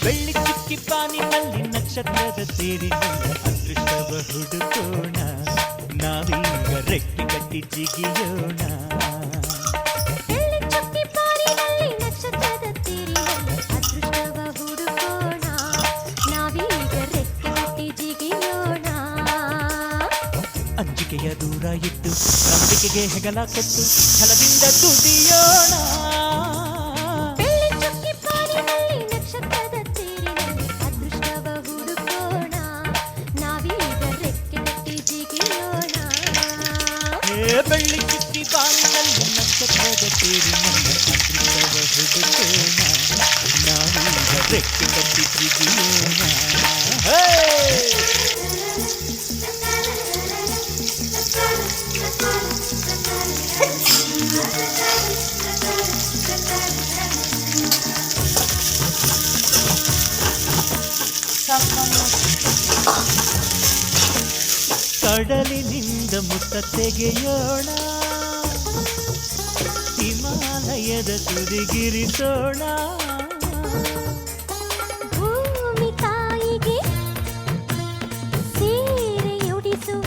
ಬೆಳ್ಳಿ ಚುಕ್ಕಿ ಬಾನಿನಲ್ಲಿ ನಕ್ಷತ್ರದ ತೇರಿನಲ್ಲಿ ಅದೃಷ್ಟವ ಹುಡುಕೋಣ, ನಾವೀಗ ರೆಕ್ಕೆ ಕಟ್ಟಿ ಜಿಗಿಯೋಣ. ಬೆಳ್ಳಿ ಚುಕ್ಕಿ ಬಾನಿನಲ್ಲಿ ನಕ್ಷತ್ರದ ತೇರಿನಲ್ಲಿ ಅದೃಷ್ಟವ ಹುಡುಕೋಣ, ನಾವೀಗ ರೆಕ್ಕೆ ಕಟ್ಟಿ ಜಿಗಿಯೋಣ. ಅಂಜಿಕೆಯ ದೂರ ಇಟ್ಟು ನಂಬಿಕೆಗೆ ಹೆಗಲ ಕೊಟ್ಟು ಛಲದಿಂದ ದುಡಿಯೋಣ. ಬೆಳ್ಳಿ ಚುಕ್ಕಿ ಬಾನಿನಲ್ಲಿ ನಕ್ಷತ್ರದ ತೇರಿನಲ್ಲಿ ಅದೃಷ್ಟವ ಹುಡುಕೋಣ, ನಾವೀಗ ರೆಕ್ಕೆ ಕಟ್ಟಿ ಜಿಗಿಯೋಣ. ಕಡಲಿನಿಂದ ಮುತ್ತ ತೆಗೆಯೋಣ, ಹಿಮಾಲಯದ ತುದಿಗಿರಿಸೋಣ. ಭೂಮಿ ತಾಯಿಗೆ ಸೀರೆಯುಡಿಸುವ,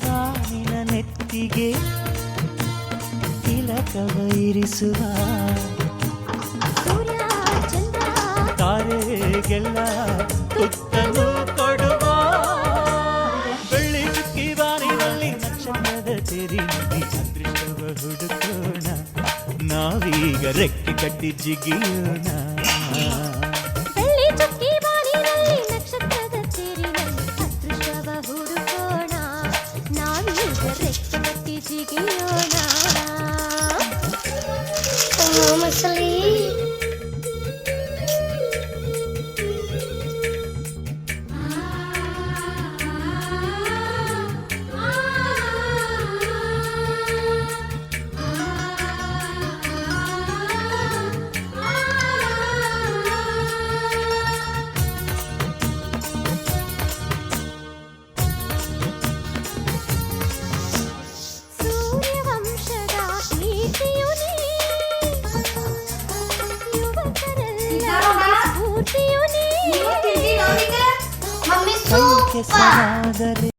ಬಾನಿನ ನೆತ್ತಿಗೆ ತಿಲಕವ ಇರಿಸುವ. ಸೂರ್ಯ ಚಂದ್ರ ತಾರೆಗೆಲ್ಲ ತುತ್ತನ್ನು ಕೊಡುವ. ಬೆಳ್ಳಿ ಚುಕ್ಕಿ ಬಾನಿನಲ್ಲಿ ನಕ್ಷತ್ರದ ತೇರಿನಲ್ಲಿ ಅದೃಷ್ಟವ ಹುಡುಕೋಣ, ನಾವೀಗ ರೆಕ್ಕೆ ಕಟ್ಟಿ ಜಿಗಿಯೋಣ. ಬೆಳ್ಳಿ ಚುಕ್ಕಿ ಬಾನಿನಲ್ಲಿ ನಕ್ಷತ್ರದ ತೇರಿನಲ್ಲಿ ಅದೃಷ್ಟವ ಹುಡುಕೋಣ, ನಾವೀಗ ರೆಕ್ಕೆ ಕಟ್ಟಿ ಜಿಗಿಯೋಣ. ಮಸಲಿ ಸೂರ್ಯವಂಶದ ಕೀರ್ತಿಯು ನೀ, ಯುವಕರೆಲ್ಲ ಸ್ಫೂರ್ತಿಯು ನೀ. ಸಂಖ್ಯೆ ಸಮಾದರೆ